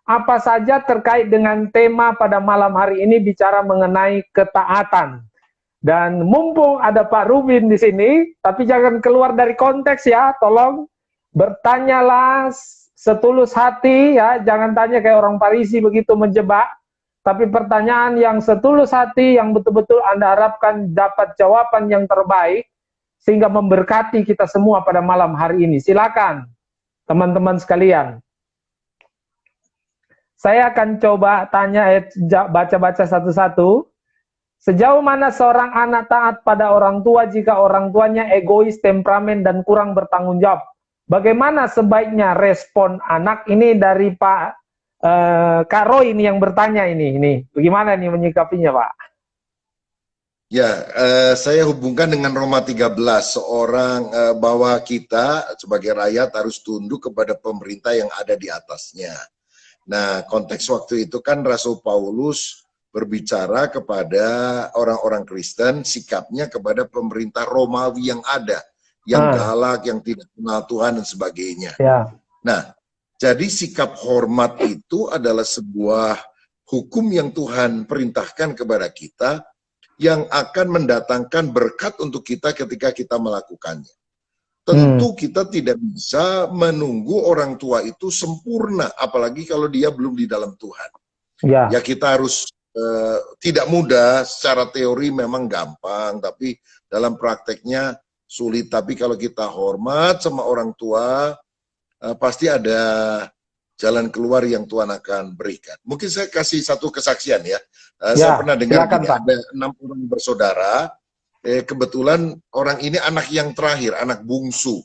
apa saja terkait dengan tema pada malam hari ini, bicara mengenai ketaatan. Dan mumpung ada Pak Rubin di sini, tapi jangan keluar dari konteks ya, tolong bertanyalah setulus hati ya, jangan tanya kayak orang Parisi begitu menjebak, tapi pertanyaan yang setulus hati yang betul-betul Anda harapkan dapat jawaban yang terbaik sehingga memberkati kita semua pada malam hari ini. Silakan teman-teman sekalian. Saya akan coba tanya, baca-baca satu-satu. Sejauh mana seorang anak taat pada orang tua jika orang tuanya egois, temperamen, dan kurang bertanggung jawab? Bagaimana sebaiknya respon anak? Ini dari Pak Kak Roy ini yang bertanya ini. Bagaimana nih menyikapinya, Pak? Ya, saya hubungkan dengan Roma 13, seorang bahwa kita sebagai rakyat harus tunduk kepada pemerintah yang ada di atasnya. Nah, konteks waktu itu kan Rasul Paulus berbicara kepada orang-orang Kristen, sikapnya kepada pemerintah Romawi yang ada, yang galak, yang tidak kenal Tuhan dan sebagainya. Ya. Nah, jadi sikap hormat itu adalah sebuah hukum yang Tuhan perintahkan kepada kita yang akan mendatangkan berkat untuk kita ketika kita melakukannya. Tentu kita tidak bisa menunggu orang tua itu sempurna, apalagi kalau dia belum di dalam Tuhan. Ya kita harus tidak mudah, secara teori memang gampang, tapi dalam prakteknya sulit. Tapi kalau kita hormat sama orang tua, pasti ada jalan keluar yang Tuhan akan berikan. Mungkin saya kasih satu kesaksian ya. Saya pernah dengar gini, ada 6 orang bersaudara, kebetulan orang ini anak yang terakhir, anak bungsu.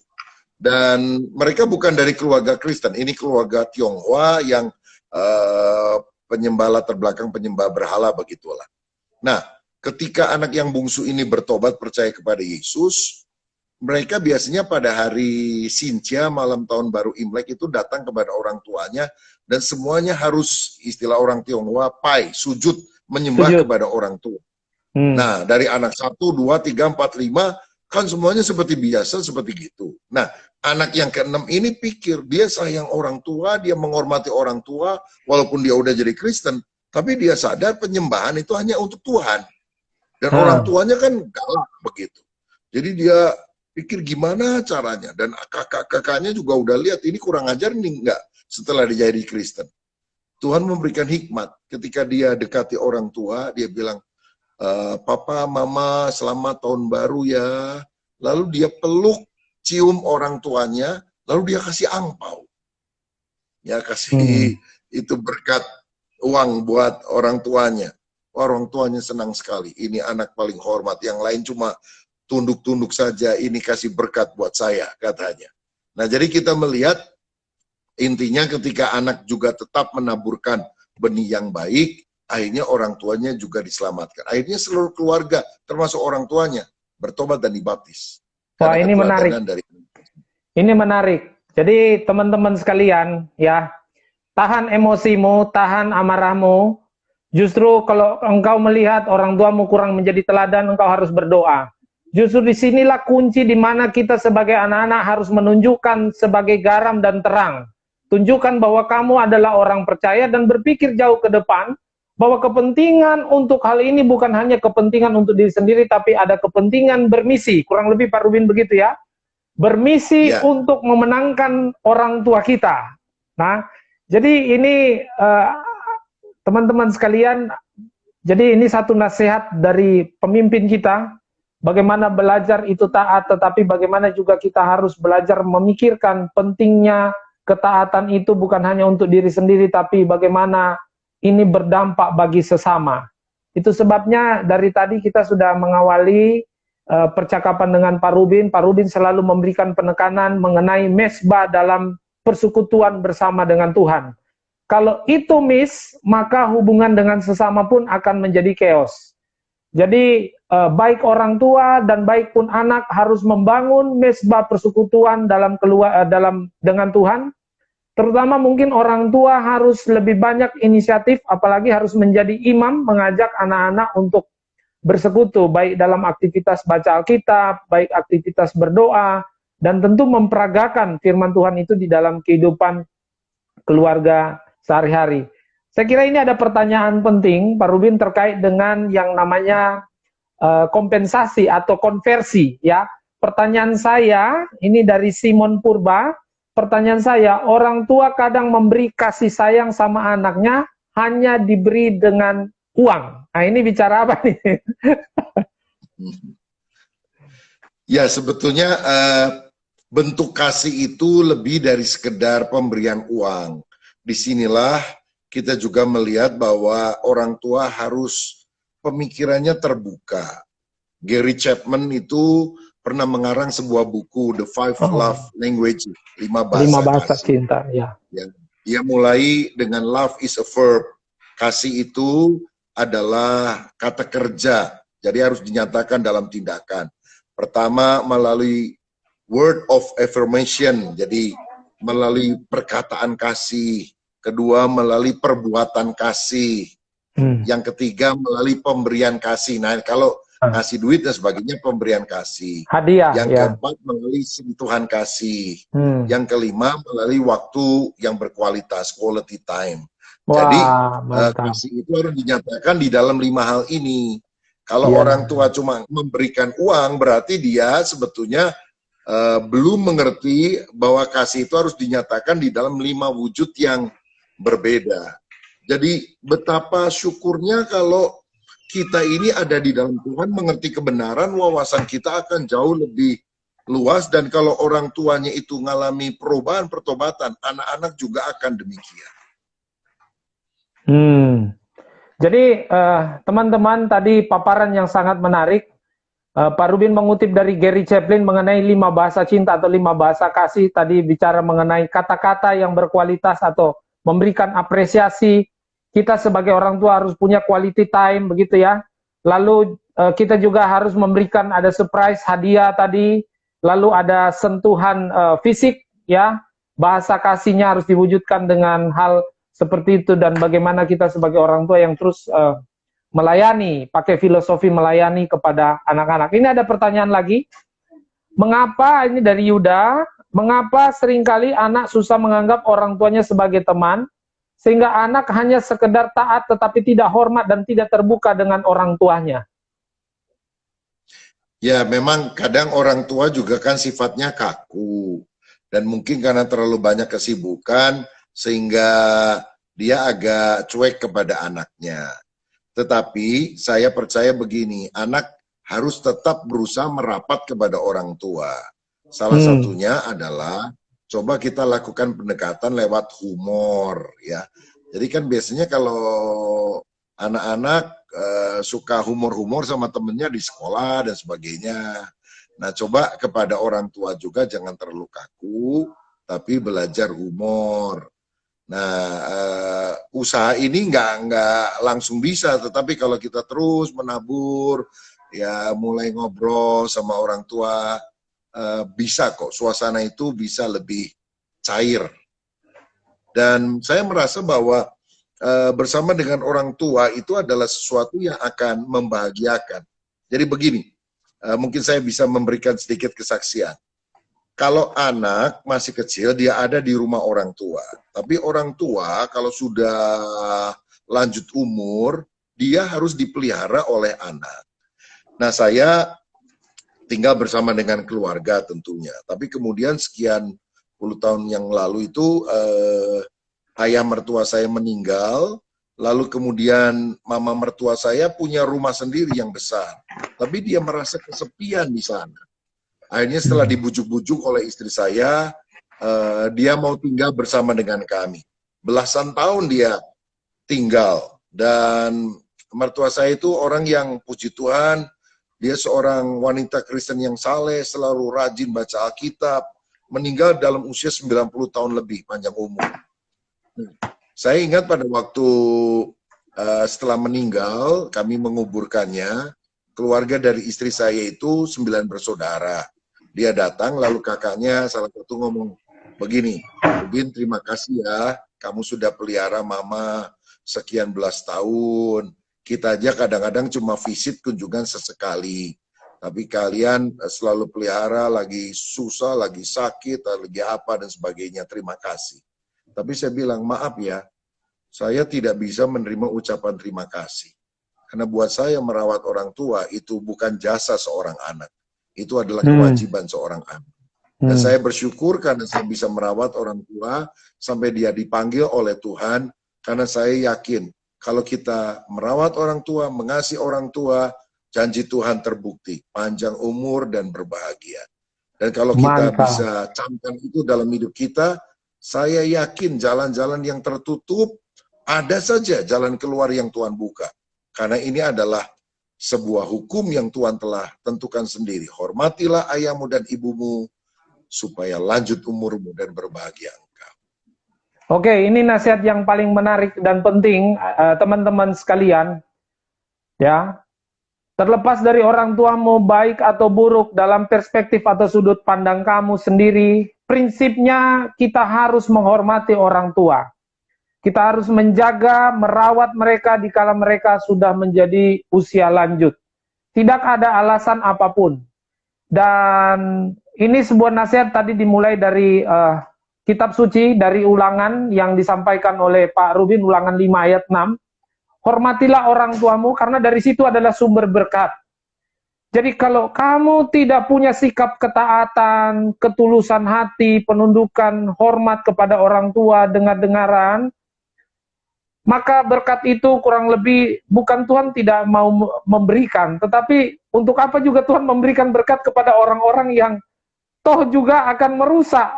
Dan mereka bukan dari keluarga Kristen, ini keluarga Tionghoa yang penyembah latar belakang penyembah berhala begitulah. Nah, ketika anak yang bungsu ini bertobat percaya kepada Yesus, mereka biasanya pada hari Sinja, malam tahun baru Imlek itu datang kepada orang tuanya dan semuanya harus, istilah orang Tionghoa, pai, sujud, menyembah kepada orang tua. Nah, dari anak 1, 2, 3, 4, 5, kan semuanya seperti biasa, seperti gitu. Nah, anak yang ke-6 ini pikir, dia sayang orang tua, dia menghormati orang tua, walaupun dia udah jadi Kristen, tapi dia sadar penyembahan itu hanya untuk Tuhan. Dan orang tuanya kan galak begitu. Jadi dia pikir gimana caranya, dan kakak-kakaknya juga udah lihat, ini kurang ajar nih, enggak, setelah dia jadi Kristen. Tuhan memberikan hikmat, ketika dia dekati orang tua, dia bilang, Papa, Mama, selamat tahun baru ya. Lalu dia peluk, cium orang tuanya, lalu dia kasih angpau. Ya, kasih itu berkat uang buat orang tuanya. Orang tuanya senang sekali. Ini anak paling hormat. Yang lain cuma tunduk-tunduk saja. Ini kasih berkat buat saya, katanya. Nah, jadi kita melihat intinya ketika anak juga tetap menaburkan benih yang baik, akhirnya orang tuanya juga diselamatkan. Akhirnya seluruh keluarga, termasuk orang tuanya, bertobat dan dibaptis. Wah, ini menarik. Ini menarik. Jadi teman-teman sekalian, ya, tahan emosimu, tahan amarahmu. Justru kalau engkau melihat orang tuamu kurang menjadi teladan, engkau harus berdoa. Justru disinilah kunci di mana kita sebagai anak-anak harus menunjukkan sebagai garam dan terang. Tunjukkan bahwa kamu adalah orang percaya dan berpikir jauh ke depan, bahwa kepentingan untuk hal ini bukan hanya kepentingan untuk diri sendiri, tapi ada kepentingan bermisi. Kurang lebih Pak Rubin begitu ya. Bermisi untuk memenangkan orang tua kita. Nah, Jadi ini teman-teman sekalian, jadi ini satu nasihat dari pemimpin kita, bagaimana belajar itu taat, tetapi bagaimana juga kita harus belajar memikirkan pentingnya ketaatan itu bukan hanya untuk diri sendiri, tapi bagaimana ini berdampak bagi sesama. Itu sebabnya dari tadi kita sudah mengawali percakapan dengan Pak Rubin. Pak Rubin selalu memberikan penekanan mengenai mesbah dalam persekutuan bersama dengan Tuhan. Kalau itu miss, maka hubungan dengan sesama pun akan menjadi chaos. Jadi baik orang tua dan baik pun anak harus membangun mesbah persekutuan dengan Tuhan. Terutama mungkin orang tua harus lebih banyak inisiatif, apalagi harus menjadi imam mengajak anak-anak untuk bersekutu, baik dalam aktivitas baca Alkitab, baik aktivitas berdoa, dan tentu memperagakan firman Tuhan itu di dalam kehidupan keluarga sehari-hari. Saya kira ini ada pertanyaan penting, Pak Rubin, terkait dengan yang namanya kompensasi atau konversi. Ya, pertanyaan saya ini dari Simon Purba. Pertanyaan saya, orang tua kadang memberi kasih sayang sama anaknya hanya diberi dengan uang. Nah, ini bicara apa nih? Ya, sebetulnya bentuk kasih itu lebih dari sekedar pemberian uang. Disinilah kita juga melihat bahwa orang tua harus pemikirannya terbuka. Gary Chapman itu pernah mengarang sebuah buku The Five Love Language, 5 bahasa kasih. Cinta, ya. Dia mulai dengan love is a verb. Kasih itu adalah kata kerja, jadi harus dinyatakan dalam tindakan. Pertama melalui word of affirmation, jadi melalui perkataan kasih. Kedua melalui perbuatan kasih. Yang ketiga melalui pemberian kasih. Nah, kalau kasih duit dan sebagainya pemberian kasih. Hadiah. Yang keempat melalui sentuhan kasih. Yang kelima melalui waktu yang berkualitas, quality time. Wah, jadi kasih itu harus dinyatakan di dalam 5 hal ini. Kalau orang tua cuma memberikan uang, berarti dia sebetulnya belum mengerti bahwa kasih itu harus dinyatakan di dalam 5 wujud yang berbeda. Jadi betapa syukurnya kalau kita ini ada di dalam Tuhan, mengerti kebenaran, wawasan kita akan jauh lebih luas, dan kalau orang tuanya itu mengalami perubahan, pertobatan, anak-anak juga akan demikian. Jadi teman-teman, tadi paparan yang sangat menarik. Pak Rubin mengutip dari Gary Chapman mengenai 5 bahasa cinta atau 5 bahasa kasih. Tadi bicara mengenai kata-kata yang berkualitas atau memberikan apresiasi. Kita sebagai orang tua harus punya quality time, begitu ya. Lalu kita juga harus memberikan ada surprise, hadiah tadi. Lalu ada sentuhan fisik, ya. Bahasa kasihnya harus diwujudkan dengan hal seperti itu, dan bagaimana kita sebagai orang tua yang terus melayani, pakai filosofi melayani kepada anak-anak. Ini ada pertanyaan lagi. Mengapa, ini dari Yuda, mengapa seringkali anak susah menganggap orang tuanya sebagai teman, sehingga anak hanya sekedar taat tetapi tidak hormat dan tidak terbuka dengan orang tuanya? Ya, memang kadang orang tua juga kan sifatnya kaku, dan mungkin karena terlalu banyak kesibukan sehingga dia agak cuek kepada anaknya. Tetapi saya percaya begini, anak harus tetap berusaha merapat kepada orang tua. Salah satunya adalah coba kita lakukan pendekatan lewat humor, ya. Jadi kan biasanya kalau anak-anak suka humor-humor sama temennya di sekolah dan sebagainya. Nah, coba kepada orang tua juga jangan terlalu kaku, tapi belajar humor. Nah, usaha ini nggak langsung bisa, tetapi kalau kita terus menabur, ya mulai ngobrol sama orang tua, bisa kok, suasana itu bisa lebih cair. Dan saya merasa bahwa bersama dengan orang tua itu adalah sesuatu yang akan membahagiakan. Jadi begini, mungkin saya bisa memberikan sedikit kesaksian. Kalau anak masih kecil, dia ada di rumah orang tua. Tapi orang tua kalau sudah lanjut umur, dia harus dipelihara oleh anak. Nah, saya tinggal bersama dengan keluarga tentunya. Tapi kemudian sekian puluh tahun yang lalu itu ayah mertua saya meninggal, lalu kemudian mama mertua saya punya rumah sendiri yang besar. Tapi dia merasa kesepian di sana. Akhirnya setelah dibujuk-bujuk oleh istri saya, dia mau tinggal bersama dengan kami. Belasan tahun dia tinggal. Dan mertua saya itu orang yang puji Tuhan, dia seorang wanita Kristen yang saleh, selalu rajin baca Alkitab, meninggal dalam usia 90 tahun lebih, panjang umur. Saya ingat pada waktu setelah meninggal, kami menguburkannya, keluarga dari istri saya itu 9 bersaudara. Dia datang, lalu kakaknya salah satu ngomong begini, Rubin terima kasih ya, kamu sudah pelihara mama sekian belas tahun. Kita aja kadang-kadang cuma visit kunjungan sesekali. Tapi kalian selalu pelihara, lagi susah, lagi sakit, lagi apa dan sebagainya. Terima kasih. Tapi saya bilang, maaf ya, saya tidak bisa menerima ucapan terima kasih. Karena buat saya merawat orang tua itu bukan jasa seorang anak. Itu adalah kewajiban seorang anak. Dan saya bersyukur karena saya bisa merawat orang tua sampai dia dipanggil oleh Tuhan. Karena saya yakin kalau kita merawat orang tua, mengasihi orang tua, janji Tuhan terbukti, panjang umur dan berbahagia. Dan kalau kita bisa camkan itu dalam hidup kita, saya yakin jalan-jalan yang tertutup, ada saja jalan keluar yang Tuhan buka. Karena ini adalah sebuah hukum yang Tuhan telah tentukan sendiri. Hormatilah ayahmu dan ibumu, supaya lanjut umurmu dan berbahagia engkau. Oke, ini nasihat yang paling menarik dan penting, teman-teman sekalian. Ya, terlepas dari orang tuamu baik atau buruk dalam perspektif atau sudut pandang kamu sendiri, prinsipnya kita harus menghormati orang tua. Kita harus menjaga, merawat mereka dikala mereka sudah menjadi usia lanjut. Tidak ada alasan apapun. Dan ini sebuah nasihat tadi dimulai dari kitab suci, dari Ulangan yang disampaikan oleh Pak Rubin, Ulangan 5 ayat 6. Hormatilah orang tuamu karena dari situ adalah sumber berkat. Jadi kalau kamu tidak punya sikap ketaatan, ketulusan hati, penundukan, hormat kepada orang tua, dengar-dengaran, maka berkat itu kurang lebih bukan Tuhan tidak mau memberikan, tetapi untuk apa juga Tuhan memberikan berkat kepada orang-orang yang toh juga akan merusak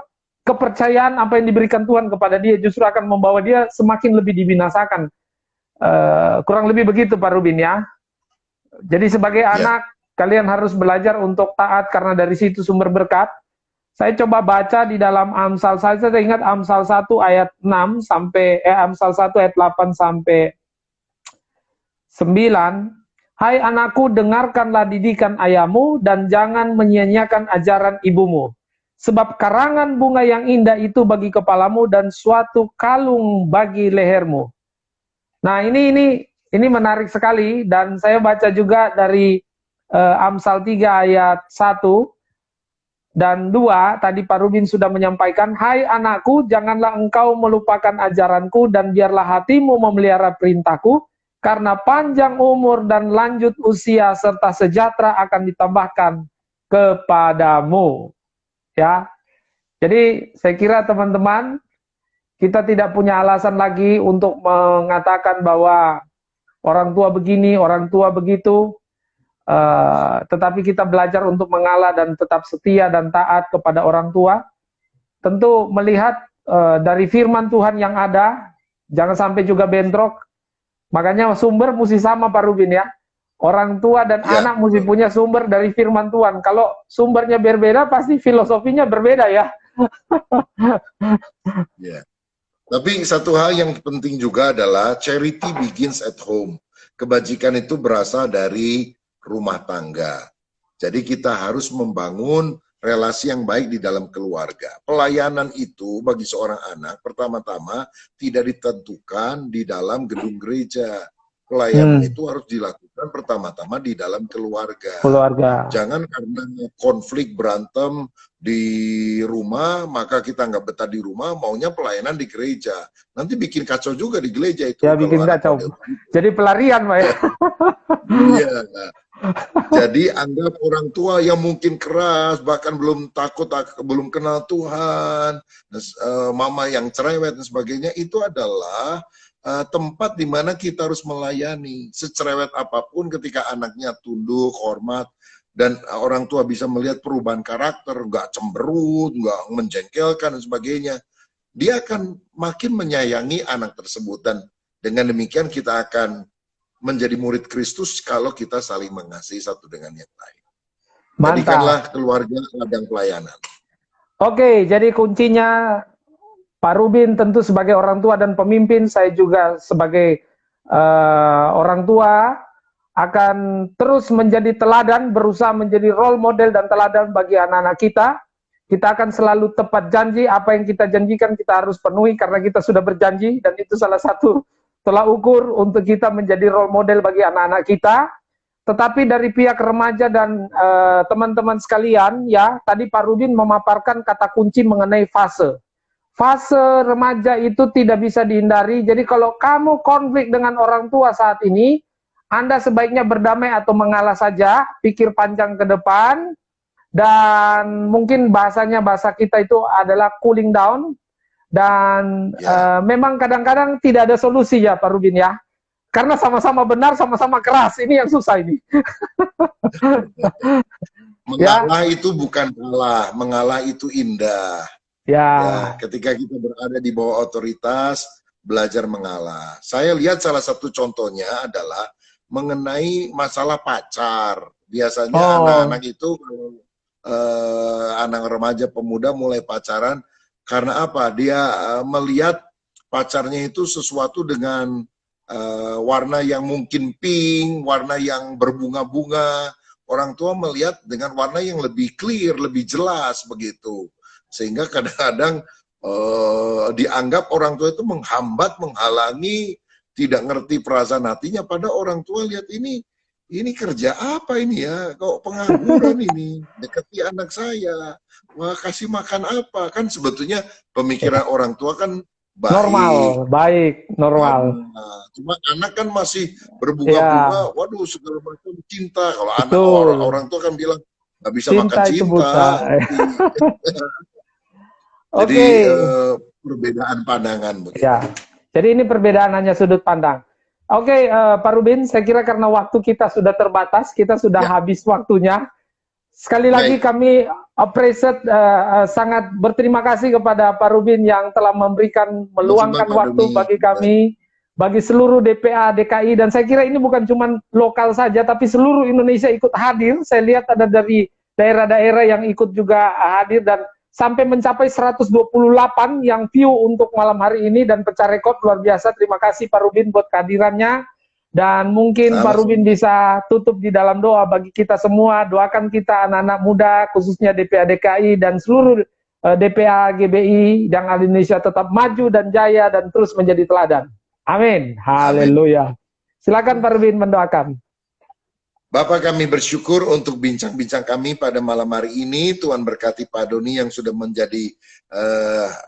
kepercayaan apa yang diberikan Tuhan kepada dia, justru akan membawa dia semakin lebih dibinasakan. Kurang lebih begitu Pak Rubin ya. Jadi sebagai anak, kalian harus belajar untuk taat karena dari situ sumber berkat. Saya coba baca di dalam Amsal, saya ingat Amsal 1 ayat 6 sampai Amsal 1 ayat 8 sampai 9. Hai anakku, dengarkanlah didikan ayahmu dan jangan menyia-nyiakan ajaran ibumu. Sebab karangan bunga yang indah itu bagi kepalamu dan suatu kalung bagi lehermu. Nah, ini menarik sekali dan saya baca juga dari Amsal 3 ayat 1 dan 2, tadi Pak Rubin sudah menyampaikan, hai anakku, janganlah engkau melupakan ajaranku dan biarlah hatimu memelihara perintahku, karena panjang umur dan lanjut usia serta sejahtera akan ditambahkan kepadamu. Ya, jadi saya kira teman-teman, kita tidak punya alasan lagi untuk mengatakan bahwa orang tua begini, orang tua begitu. Tetapi kita belajar untuk mengalah dan tetap setia dan taat kepada orang tua. Tentu melihat dari firman Tuhan yang ada, jangan sampai juga bentrok. Makanya sumber mesti sama Pak Rubin ya. Orang tua dan anak mesti punya sumber dari firman Tuhan. Kalau sumbernya berbeda, pasti filosofinya berbeda ya. Ya. Tapi satu hal yang penting juga adalah charity begins at home. Kebajikan itu berasal dari rumah tangga. Jadi kita harus membangun relasi yang baik di dalam keluarga. Pelayanan itu bagi seorang anak pertama-tama tidak ditentukan di dalam gedung gereja. Pelayanan itu harus dilakukan pertama-tama di dalam keluarga. Jangan karena konflik berantem di rumah, maka kita nggak betah di rumah, maunya pelayanan di gereja. Nanti bikin kacau juga di gereja itu. Ya, bikin kacau. Jadi pelarian, Pak ya. Iya. Jadi anggap orang tua yang mungkin keras, bahkan belum belum kenal Tuhan, mama yang cerewet dan sebagainya, itu adalah tempat di mana kita harus melayani. Secerewet apapun ketika anaknya tunduk, hormat, dan orang tua bisa melihat perubahan karakter, nggak cemberut, nggak menjengkelkan dan sebagainya, dia akan makin menyayangi anak tersebut. Dan dengan demikian kita akan menjadi murid Kristus kalau kita saling mengasihi satu dengan yang lain. Jadikanlah Mantap. keluarga ladang pelayanan. Oke, jadi kuncinya Pak Rubin tentu sebagai orang tua dan pemimpin, saya juga sebagai orang tua akan terus menjadi teladan, berusaha menjadi role model dan teladan bagi anak-anak kita. Kita akan selalu tepat janji, apa yang kita janjikan kita harus penuhi karena kita sudah berjanji, dan itu salah satu tolak ukur untuk kita menjadi role model bagi anak-anak kita. Tetapi dari pihak remaja dan teman-teman sekalian, ya, tadi Pak Rubin memaparkan kata kunci mengenai fase. Fase remaja itu tidak bisa dihindari. Jadi kalau kamu konflik dengan orang tua saat ini, Anda sebaiknya berdamai atau mengalah saja, pikir panjang ke depan, dan mungkin bahasa kita itu adalah cooling down. Dan memang kadang-kadang tidak ada solusi ya Pak Rubin ya, karena sama-sama benar, sama-sama keras. Ini yang susah ini. Mengalah itu bukan kalah, mengalah itu indah. Ya, ketika kita berada di bawah otoritas, belajar mengalah. Saya lihat salah satu contohnya adalah mengenai masalah pacar. Biasanya anak-anak itu, anak remaja pemuda mulai pacaran, karena apa? Dia melihat pacarnya itu sesuatu dengan warna yang mungkin pink, warna yang berbunga-bunga. Orang tua melihat dengan warna yang lebih clear, lebih jelas begitu. Sehingga kadang-kadang dianggap orang tua itu menghambat, menghalangi, tidak ngerti perasaan hatinya. Pada orang tua lihat ini kerja apa ini ya? Kok pengangguran ini? Dekati anak saya. Wah, kasih makan apa? Kan sebetulnya pemikiran orang tua kan baik. Normal. Cuma anak kan masih berbunga-bunga, waduh segala macam cinta. Kalau anak orang tua kan bilang nggak bisa cinta makan cinta. Jadi perbedaan pandangan begitu. Ya. Jadi ini perbedaan hanya sudut pandang. Oke, Pak Rubin, saya kira karena waktu kita sudah terbatas, kita sudah habis waktunya. Sekali lagi kami appreciate, sangat berterima kasih kepada Pak Rubin yang telah meluangkan waktu bagi kami, bagi seluruh DPA DKI, dan saya kira ini bukan cuma lokal saja, tapi seluruh Indonesia ikut hadir. Saya lihat ada dari daerah-daerah yang ikut juga hadir, dan sampai mencapai 128 yang view untuk malam hari ini, dan pecah rekor luar biasa. Terima kasih Pak Rubin buat kehadirannya. Dan mungkin Pak Rubin bisa tutup di dalam doa bagi kita semua. Doakan kita anak-anak muda, khususnya DPA DKI dan seluruh DPA GBI yang Indonesia tetap maju dan jaya dan terus menjadi teladan. Amin. Haleluya. Silakan Pak Rubin mendoakan. Bapak, kami bersyukur untuk bincang-bincang kami pada malam hari ini. Tuhan berkati Pak Doni yang sudah menjadi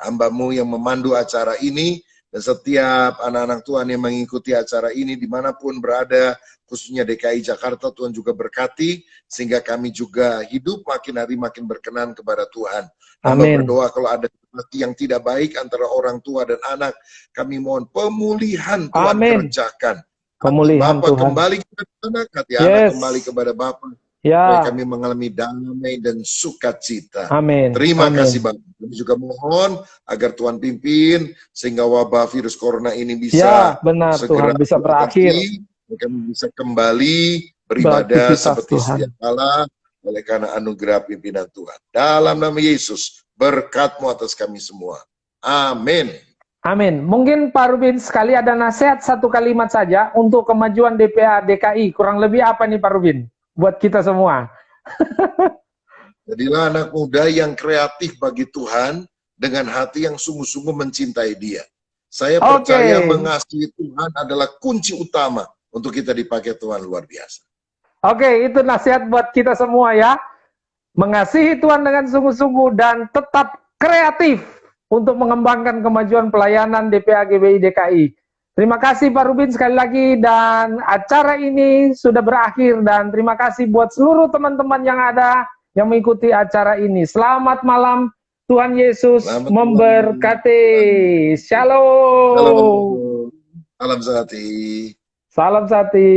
hamba-Mu yang memandu acara ini. Dan setiap anak-anak Tuhan yang mengikuti acara ini dimanapun berada, khususnya DKI Jakarta, Tuhan juga berkati, sehingga kami juga hidup makin hari makin berkenan kepada Tuhan. Hamba berdoa kalau ada sesuatu yang tidak baik antara orang tua dan anak, kami mohon pemulihan Tuhan kerjakan. Pemulihan Bapak Tuhan. Kembali kepada anak, hati anak kembali kepada Bapak. Ya. Kami mengalami damai dan sukacita. Amin. Terima kasih Bapak. Kami juga mohon agar Tuhan pimpin sehingga wabah virus corona ini bisa segera Tuhan bisa berakhir. Kami bisa kembali beribadah seperti sedia kala oleh karena anugerah pimpinan Tuhan. Dalam nama Yesus, berkat-Mu atas kami semua. Amin. Amin. Mungkin Pak Rubin sekali ada nasihat satu kalimat saja untuk kemajuan DPA DKI. Kurang lebih apa nih Pak Rubin? Buat kita semua. Jadilah anak muda yang kreatif bagi Tuhan dengan hati yang sungguh-sungguh mencintai Dia. Saya percaya mengasihi Tuhan adalah kunci utama untuk kita dipakai Tuhan luar biasa. Oke, itu nasihat buat kita semua ya. Mengasihi Tuhan dengan sungguh-sungguh dan tetap kreatif untuk mengembangkan kemajuan pelayanan DPA GBI DKI. Terima kasih Pak Rubin sekali lagi, dan acara ini sudah berakhir, dan terima kasih buat seluruh teman-teman yang ada yang mengikuti acara ini. Selamat malam, Tuhan Yesus Selamat malam. memberkati. Shalom. Shalom. Salam sehati. Salam sati.